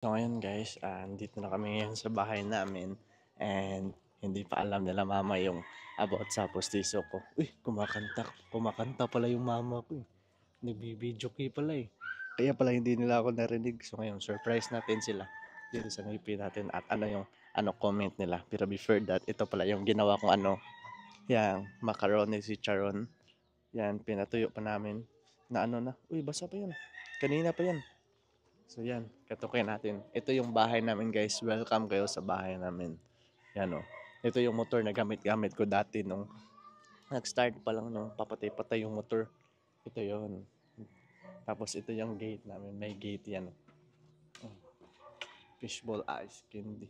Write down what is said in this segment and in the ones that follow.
So ngayon guys, andito na kami ngayon sa bahay namin and hindi pa alam nila mama yung about sa postiso ko. Uy, kumakanta pala yung mama ko eh. Nagbibideo pala eh. Kaya pala hindi nila ako narinig. So ngayon, surprise natin sila dito sa ngipin natin at ano yung comment nila. Pero before that, ito pala yung ginawa kong yung macaroni si Charon. Yan, pinatuyo pa namin na na. Uy, basa pa yan. Kanina pa yan. So yan, katukin natin. Ito yung bahay namin guys. Welcome kayo sa bahay namin. Yan o. Ito yung motor na gamit-gamit ko dati nung nag-start pa lang nung papatay-patay yung motor. Ito yon. Tapos ito yung gate namin. May gate yan. Fishball ice candy.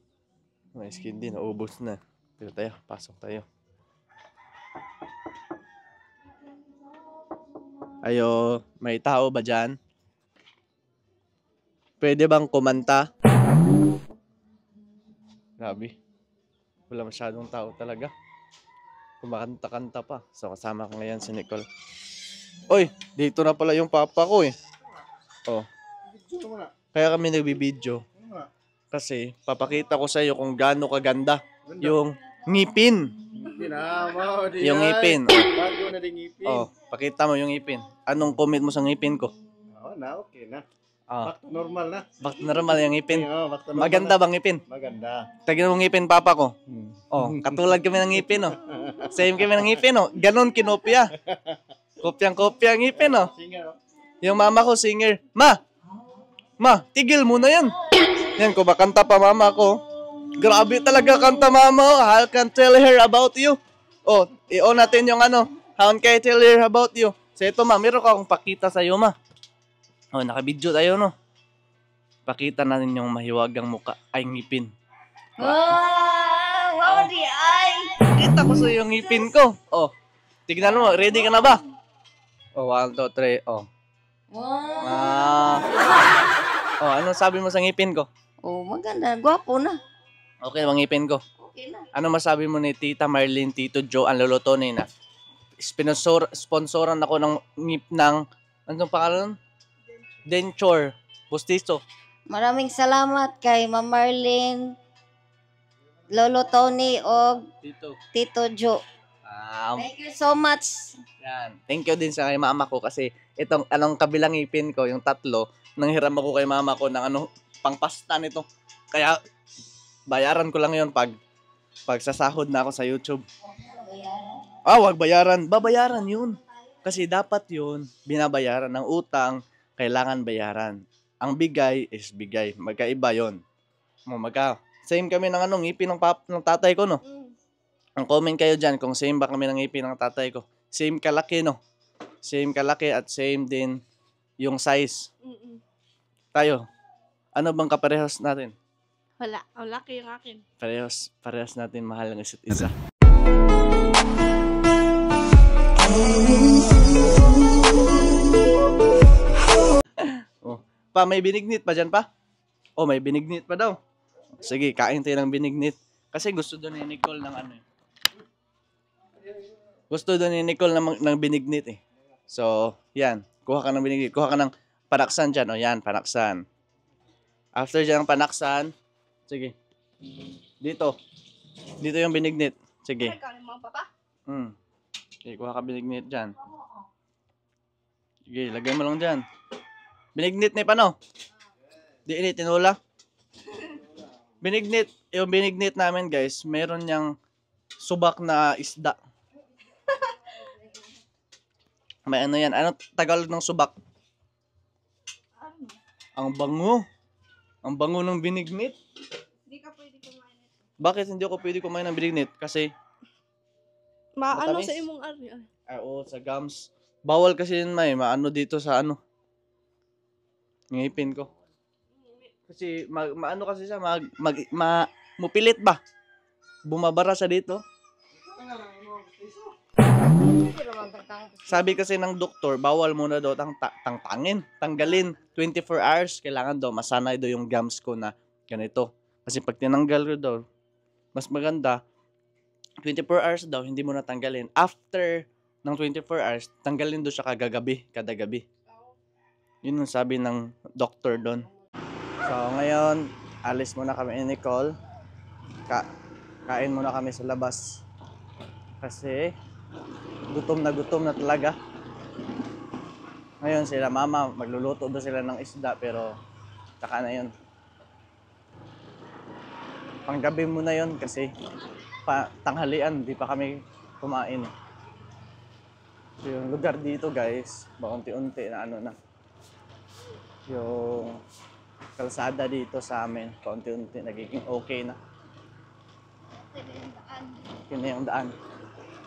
May ice candy, naubos na. Pero tayo, pasok tayo. Ayo, may tao ba dyan? Pwede bang kumanta? Grabe. Wala masyadong tao talaga. Kumakanta-kanta pa. So kasama ko ngayon si Nicole. Oy, dito na pala yung papa ko eh. Oh. Kaya kami nagbibideo. Kasi papakita ko sa iyo kung gaano kaganda yung ngipin. Yung ngipin. Bago na din ngipin. Oh, pakita mo yung ngipin. Anong comment mo sa ngipin ko? Oo na, okay na. Oh, Back to normal na. back to normal yung ngipin. Oo, back to normal Maganda na. bang ngipin? Maganda. Tignan mo ngipin papa ko. Oh, katulad kami ng ngipin oh. Same kami ng ngipin oh. Ganon kinopya. Kopyang-kopya ang ngipin oh. Singer. Yung mama ko singer. Ma, tigil mo na yan. Yan, kumakanta pa mama ko. Grabe talaga kanta mama oh. How can tell her about you? Oh, i-on natin yung How can I tell her about you? So ito ma, meron ka akong pakita sa'yo ma. Oh, nakabidyo tayo no. Pakita natin yung mahiwagang muka ay ngipin. Wow, di ay. Kita ko sa yung ngipin ko. Oh, tignan mo, ready ka na ba? Oh, 1, 2, 3, oh. Wow. Oh, anong sabi mo sa ngipin ko? Oh, maganda. Gwapo na. Okay, mga ngipin ko. Okay na. Ano masabi mo ni Tita Marlene, Tito Joe, ang luluto ni na? Sponsoran ako ng anong pangalan? Denture. Bustiso. Maraming salamat kay Ma'am Marlene, Lolo Tony o Tito. Tito Joe. Thank you so much. Yan. Thank you din sa kay mama ko kasi itong kabilang ngipin ko, yung tatlo, nanghiram ako kay mama ko ng pangpasta nito. Kaya bayaran ko lang yon pag sasahod na ako sa YouTube. Wag bayaran. Babayaran yun. Kasi dapat yun, binabayaran ng utang, kailangan bayaran. Ang bigay is bigay. Magkaiba yon. Same kami ng ngipin ng tatay ko, no? Ang comment kayo dyan kung same ba kami ng ngipin ng tatay ko. Same kalaki, no? Same kalaki at same din yung size. Tayo, ano bang kaparehas natin? Wala. Ang laki yung akin. Parehas natin mahal ng isa't isa. Oh, may binignit pa dyan pa? Oh, may binignit pa daw. Sige, kain tayo ng binignit. Kasi gusto doon ni Nicole ng Gusto doon ni Nicole ng binignit eh. So, yan. Kuha ka ng binignit. Kuha ka ng panaksan dyan. O yan, panaksan. After dyan ng panaksan, sige. Dito yung binignit. Sige. Okay, kuha ka binignit dyan. Sige, lagay mo lang dyan. Binignit ni paano? Di ini tinula. Binignit. Yung binignit namin guys, meron niyang subak na isda. May yan. Ano Tagalog ng subak? Ang bango. Ang bango ng binignit. Hindi ka pwede kumain. Bakit hindi ako pwede kumain ng binignit? Kasi Maano matamis. sa imong ari. oo, sa gums. Bawal kasi yun maano dito sa ngipin ko. Kasi maano kasi siya mupilit ba? Bumabara sa dito. Sabi kasi ng doktor, bawal muna daw tanggalin 24 hours. Kailangan daw masanay daw yung gums ko na ganito. Kasi pag tinanggal ko daw, mas maganda 24 hours daw hindi mo natanggalin. After ng 24 hours, tanggalin daw siya kada gabi. Yun ang sabi ng doctor doon. So ngayon, alis muna kami ni Nicole. Kain muna kami sa labas. Kasi gutom na talaga. Ngayon sila mama, magluluto doon sila ng isda pero tsaka na yun. Panggabi muna yun kasi tanghalian, di pa kami kumain. So, yung lugar dito guys, paunti-unti na ano na. Yung kalsada dito sa amin, paunti-unti nagiging okay na. Yun na yung daan.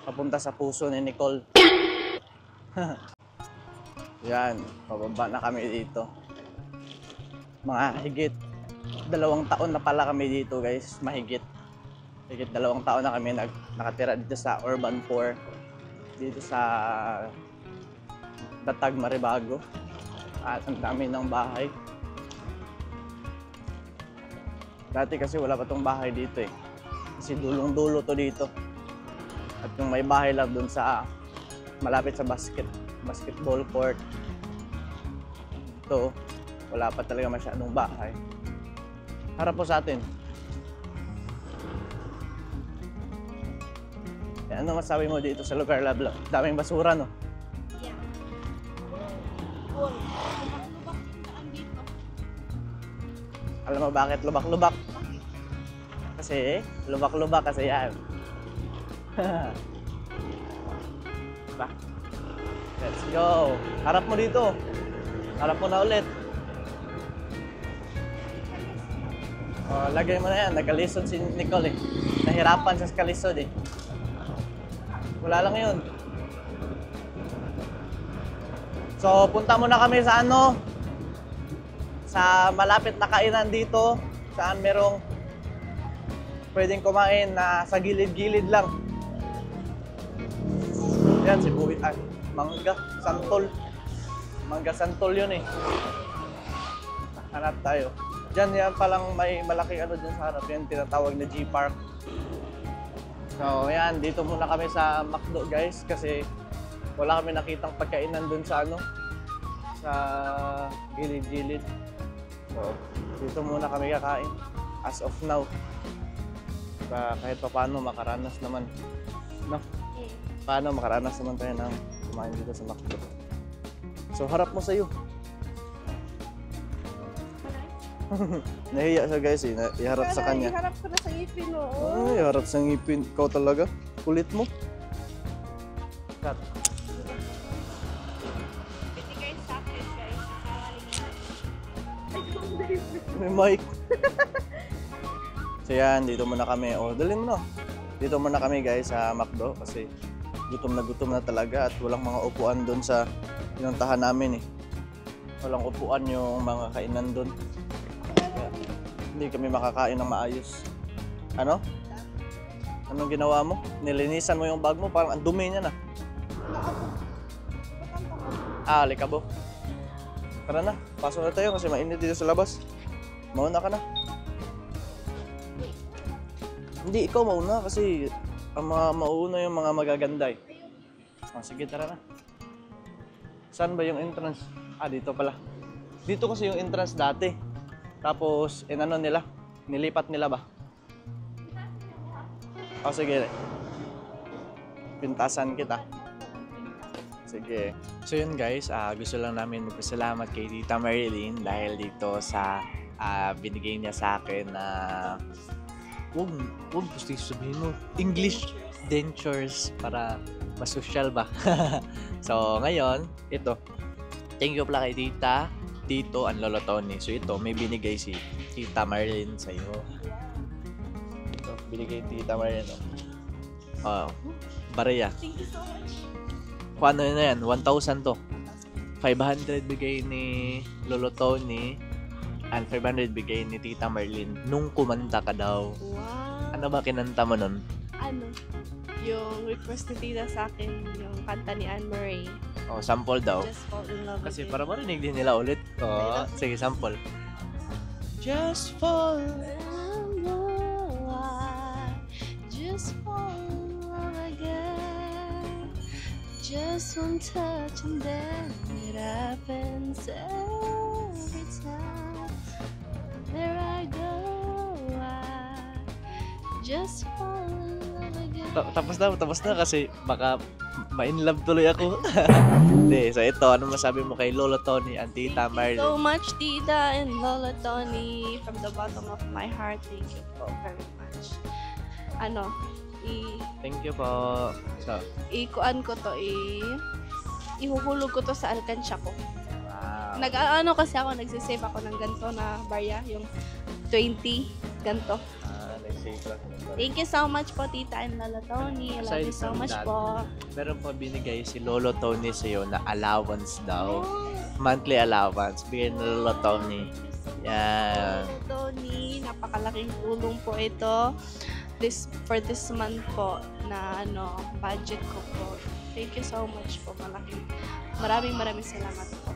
Papunta sa puso ni Nicole. Yan, pababa na kami dito. Mga higit 2 taon na pala kami dito guys, mahigit. Higit 2 taon na kami nakatira dito sa Urban 4. Dito sa Datag, Maribago. At ang dami ng bahay. Dati kasi wala pa tong bahay dito eh. Kasi dulong-dulo to dito. At yung may bahay lang dun sa malapit sa basketball court. Ito, wala pa talaga masyadong bahay. Harap po sa atin. Ano masabi mo dito sa lugar, Labla? Daming basura, no? Yeah. Lubak-lubak yung daan dito. Alam mo bakit lubak-lubak? Kasi, lubak-lubak kasi yan. Ba? Let's go. Harap mo dito. Harap mo na ulit. Oh, lagay mo na yan. Nagkalisod si Nicole eh. Nahirapan sa kalisod eh. Wala lang yun. So, punta muna kami sa ano? Sa malapit na kainan dito. Saan merong pwedeng kumain na sa gilid-gilid lang. Yan, si Buwi. Ay, mangga, santol. Mangga santol yun eh. Hanap tayo. Diyan yan palang may malaking ano dyan sa harap. Yan, tinatawag na G-Park. So, yan. Dito muna kami sa McDo, guys. Kasi wala kami nakitang pagkainan dun sa ano. Sa gilid-gilid. So, dito muna kami kakain. As of now. Kahit pa paano makaranas naman. No? Paano makaranas naman tayo ng kumain dito sa McDo. So, harap mo sa'yo. Nahiya siya guys eh. Iharap sa kanya. Iharap ko na sa ngipin mo. Oh. Ay, harap sa ngipin. Ikaw talaga. Kulit mo. Cut. Pwede guys sa akin guys. May mic. So yan, dito muna kami. O, dalhin mo na. Dito muna kami guys sa McDo kasi gutom na talaga at walang mga upuan doon sa pinuntahan namin eh. Walang upuan yung mga kainan doon. Hindi kami makakain ng maayos. Ano? Anong ginawa mo? Nilinisan mo yung bag mo? Parang ang dumi niya na. Ah, likabo. Tara na, pasok na tayo kasi mainit dito sa labas. Mauna ka na. Hindi, ikaw mauna kasi ang mga mauna yung mga magaganda eh. Oh, sige, tara na. Saan ba yung entrance? Ah, dito pala. Dito kasi yung entrance dati. Tapos, inano nila? Nilipat nila ba? O, sige. Pintasan kita. Sige. So yun guys, gusto lang namin magpasalamat kay Tita Marilyn dahil dito sa binigay niya sa akin na huwag gusto sabihin mo English dentures para masosyal ba. So ngayon, ito. Thank you pala kay Tita, Tito, and Lolo Tony. So ito, may binigay si Tita Marilyn sa'yo. Ito, binigay Tita Marilyn. Oh, Bareya. Thank you so much. Kung ano na yan, 1,000 to. 500 bigay ni Lolo Tony and 500 bigay ni Tita Marilyn nung kumanta ka daw. Wow. Ano ba kinanta mo nun? Ano? Yung request ni Tita sa akin, yung kanta ni Anne Marie. Oh, sample daw. Just fall in love Kasi with para marinig din nila ulit. Oh, sige, sample. Just fall. Just fall in love again. Just one touch and then it happens every time. just fall in love again. Tapos na kasi baka ma-in love tuloy ako. Hindi, so ito, ano masabi mo kay Lolo Tony and Tita Thank you so Marlene? much, Tita and Lola Tony. From the bottom of my heart, thank you po very much. Ano, Thank you po. So, ikuan ko to, ihuhulog ko to sa alkansya ko. wow. Nag-ano kasi ako, nagsisave ako ng ganito na barya, yung 20 ganito. Nag-save lang. Thank you so much po, Tita and Lola Tony. I love Aside you so from much that, po. Meron pa binigay si Lolo Tony sa'yo na allowance daw. Monthly allowance. Bigay ni Lolo Tony. Yan. Lola Tony, napakalaking tulong po ito. For this month po na budget ko po. Thank you so much po. Maraming salamat po.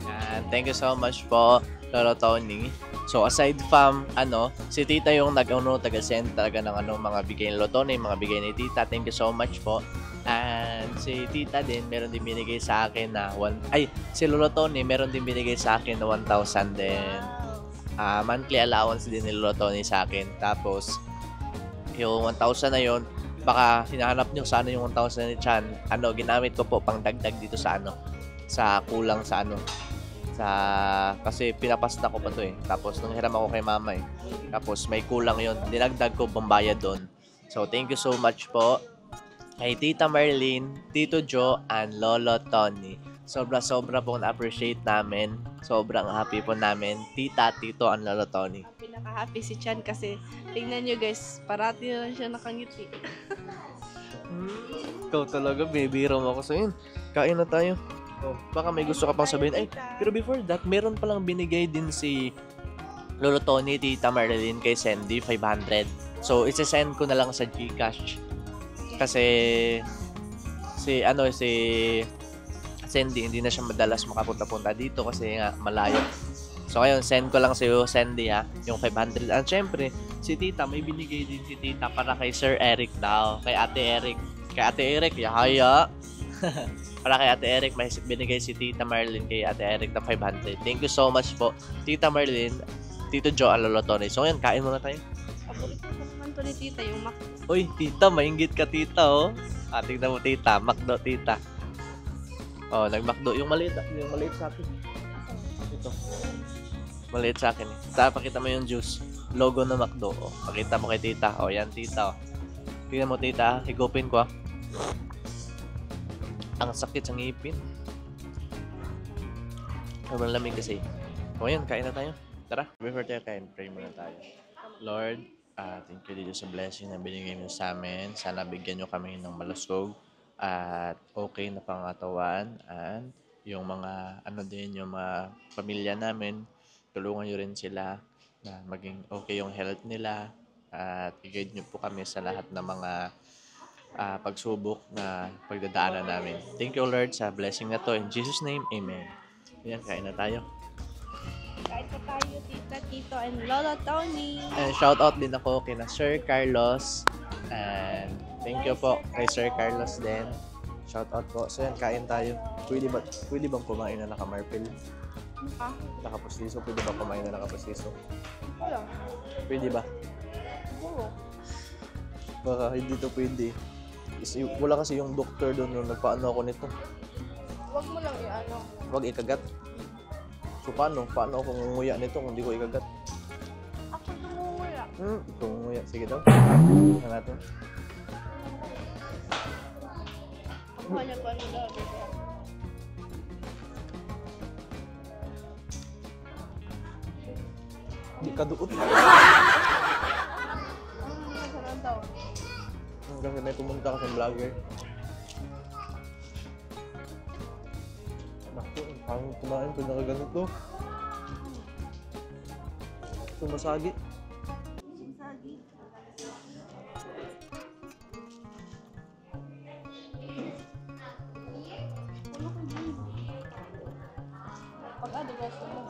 Yan. Thank you so much po, Lolo Tony. So, aside from, si Tita yung taga-send talaga ng mga bigay ni Lolo Tony, mga bigay ni Tita. Thank you so much po. And si Tita din, meron din binigay sa akin na si Lolo Tony, meron din binigay sa akin na 1,000 din. Monthly allowance din ni Lolo Tony sa akin. Tapos, yung 1,000 na yun, baka hinahanap nyo sa yung 1,000 ni Chan. Ginamit ko po pang dagdag dito sa sa kulang sa kasi pinapasta ko pa to eh. Tapos nung hiram ako kay mama eh. Tapos may kulang yon, dinagdag ko pambayad doon. So thank you so much po kay Tita Marlene, Tito Joe, and Lolo Tony. Sobra po na-appreciate namin. Sobrang happy po namin. Tita, Tito, and Lolo Tony. Pinaka-happy si Chan kasi tingnan nyo guys, parati na lang siya nakangiti. Ikaw talaga, bibiro mo ako sa'yo. Kain na tayo. Oh, baka may gusto ka pang sabihin. Pero before that, meron palang binigay din si Lolo Tony, Tita Marlene kay Sandy, 500. So, isa-send ko na lang sa GCash. Kasi, si Sandy, hindi na siya madalas makapunta-punta dito kasi nga malayo. So, ngayon, send ko lang sa iyo, Sandy, yung 500. At syempre, si Tita, may binigay din si Tita para kay Sir Eric daw. Kay Ate Eric. Kay Ate Eric, yahaya. Para kay Ate Eric, may binigay si Tita Marlene kay Ate Eric na 500. Thank you so much po, Tita Marlene, Tito Joe, and Lolo Tony. So, ngayon, kain muna tayo. Paborito ko naman to ni Tita, yung Uy, Tita, mainggit ka, Tita, oh. Tingnan mo, Tita. McDo, Tita. Oh, nag-McDo. Yung maliit sa akin. Ito. Maliit sa akin eh. Pakita mo yung juice. Logo ng McDo. Oh, pakita mo kay Tita. Oh, yan, Tita. Oh. Tingnan mo, Tita. Higupin ko, Ang sakit sa ngipin. Sobrang lamig kasi. O yan, kain na tayo. Tara, before tayo kain, pray muna tayo. Lord, thank you dito sa blessing na binigay mo sa amin. Sana bigyan nyo kami ng malusog at okay na pangatawan. And yung mga, yung mga pamilya namin, tulungan nyo rin sila na maging okay yung health nila. At i-guide nyo po kami sa lahat ng mga pagsubok na pagdadaanan namin. Thank you, Lord, sa blessing na to. In Jesus' name, Amen. Ayan, kain na tayo. Kain na tayo, Tita, Tito, and Lolo Tony. And shout out din ako kay na Sir Carlos. And thank you po kay Sir Carlos din. Shout out po. So yan, kain tayo. Pwede bang kumain na naka-marpil? Nakapustiso? Pwede bang kumain na nakapustiso? Wala. Pwede ba? Oo. Baka hindi to pwede. Wala kasi yung doktor doon nung nagpaano ako nito. Huwag mo lang Huwag ikagat. So paano ako nguya nito kung hindi ko ikagat? Ako tumumuya. Ito nguya. Sige daw. Tingnan natin. Ako niya pa nila. Hindi ka doon. Sarang daw. Hanggang may pumunta kasi vlogger. Naku, parang kumain ko nakaganito. Sumasagi. Pag-ano ba siya mo?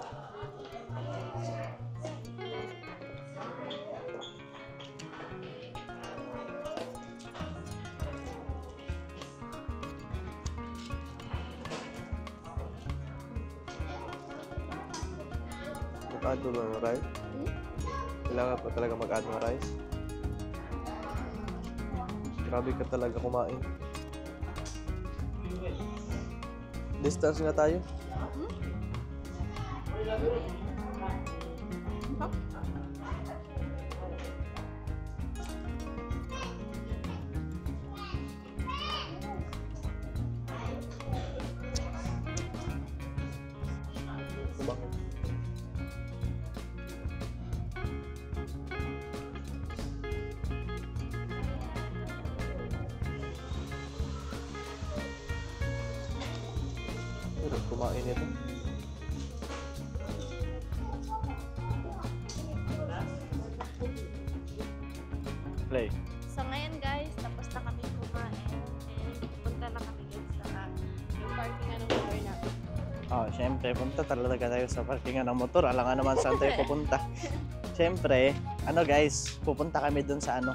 Mag-add mo ng rice? Kailangan pa talaga mag-add ng rice? Grabe ka talaga kumain. Distance nga tayo. Kumain. Pero kumain ito. Play. So ngayon guys, tapos na kami kumain. And punta na kami sa yung parking ng motor natin. Oh, syempre, punta talaga tayo sa parkingan ng motor. Alam nga naman saan tayo pupunta. Syempre, ano guys, pupunta kami dun sa ano.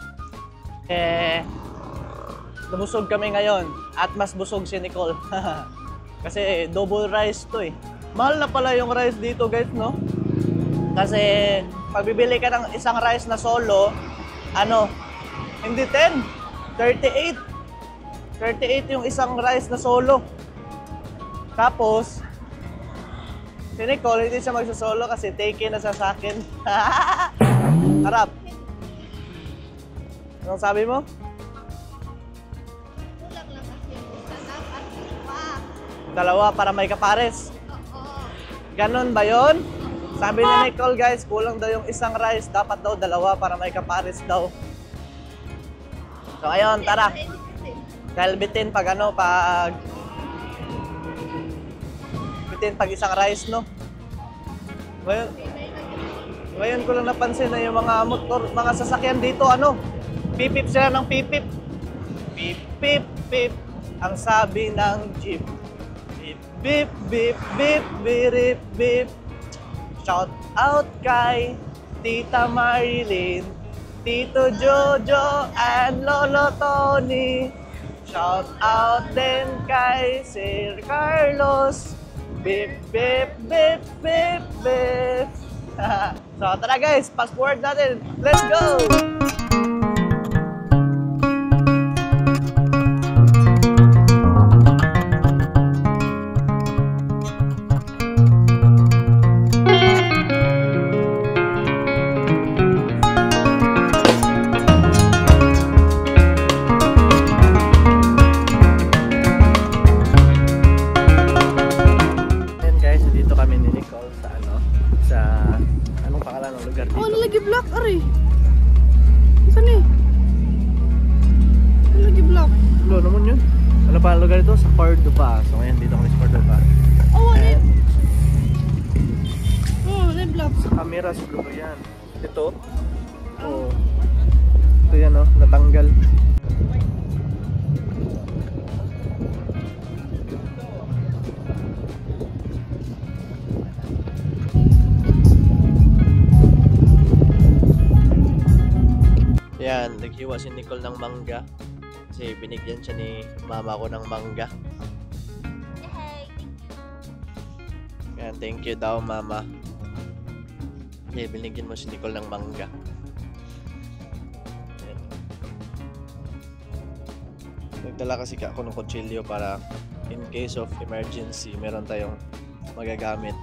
Nabusog kami ngayon at mas busog si Nicole. Kasi double rice to eh. Mahal na pala yung rice dito guys, no? Kasi pag bibili ka ng isang rice na solo, ano, hindi 10, 38. 38 yung isang rice na solo. Tapos, si Nicole, hindi siya magsasolo kasi take na sa akin. Harap. Anong sabi mo? Kulang lang kasi yung isa dapat pa. Dalawa para may kapares. Ganon ba yun? Sabi ni Nicole guys, kulang daw yung isang rice. Dapat daw dalawa para may kapares daw. So ayun, tara. Dahil bitin pag ano, bitin pag isang rice, no? Ngayon ko lang napansin na yung mga motor, mga sasakyan dito, ano? Pipip sila ng pipip. Pip, pip, pip. Ang sabi ng jeep. Bip, bip, bip, bip, bip, bip. Shout out kay Tita Marilyn, Tito Jojo, and Lolo Tony. Shout out din kay Sir Carlos. Bip, bip, bip, bip, bip. So tara guys, fast forward natin. Let's go! Block, ari. Saan eh? Lagi block. Lo naman yun. Ano pa ang lugar ito? Sa Cordoba. So ngayon dito kami sa Cordoba. Oh, ano? And Oh, ano block? sa camera siguro yan. Ito. Oh. Ito yan oh, natanggal. Yan, naghiwa si Nicole ng mangga. Kasi binigyan siya ni mama ko ng mangga. Yan, thank you daw mama. Okay, binigyan mo si Nicole ng mangga. Yan. Nagdala kasi ako ng kutsilyo para in case of emergency, meron tayong magagamit.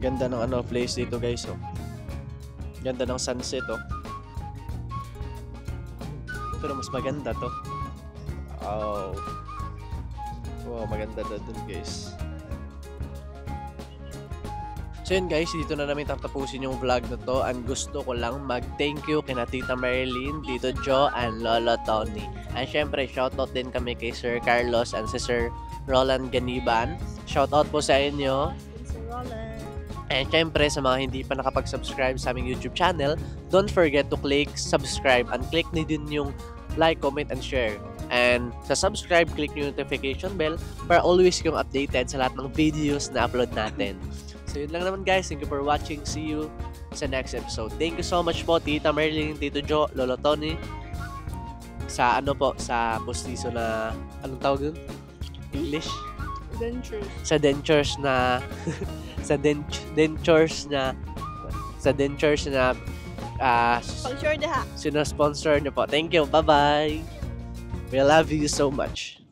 Ganda ng ano, place dito guys oh. Ganda ng sunset oh. Pero mas maganda to. Oh. Wow, maganda na dun guys. So yun guys, dito na namin tatapusin yung vlog na to. Ang gusto ko lang mag-thank you kina Tita Marilyn, Tito Joe, and Lolo Tony. And syempre, shoutout din kami kay Sir Carlos and si Sir Roland Ganiban. Shoutout po sa inyo. Sir Roland. And syempre, sa mga hindi pa nakapag-subscribe sa aming YouTube channel, don't forget to click subscribe and click na din yung like, comment, and share. And sa subscribe, click yung notification bell para always kayong updated sa lahat ng videos na upload natin. So yun lang naman guys. Thank you for watching. See you sa next episode. Thank you so much po Tita Marilyn, Tito Joe, Lolo Tony. Sa ano po, sa postizo na, anong tawag dun? English? Dentures. Sa dentures na sa dentures na Pag sure ha. sino-sponsor niyo po. Thank you. Bye-bye. We love you so much.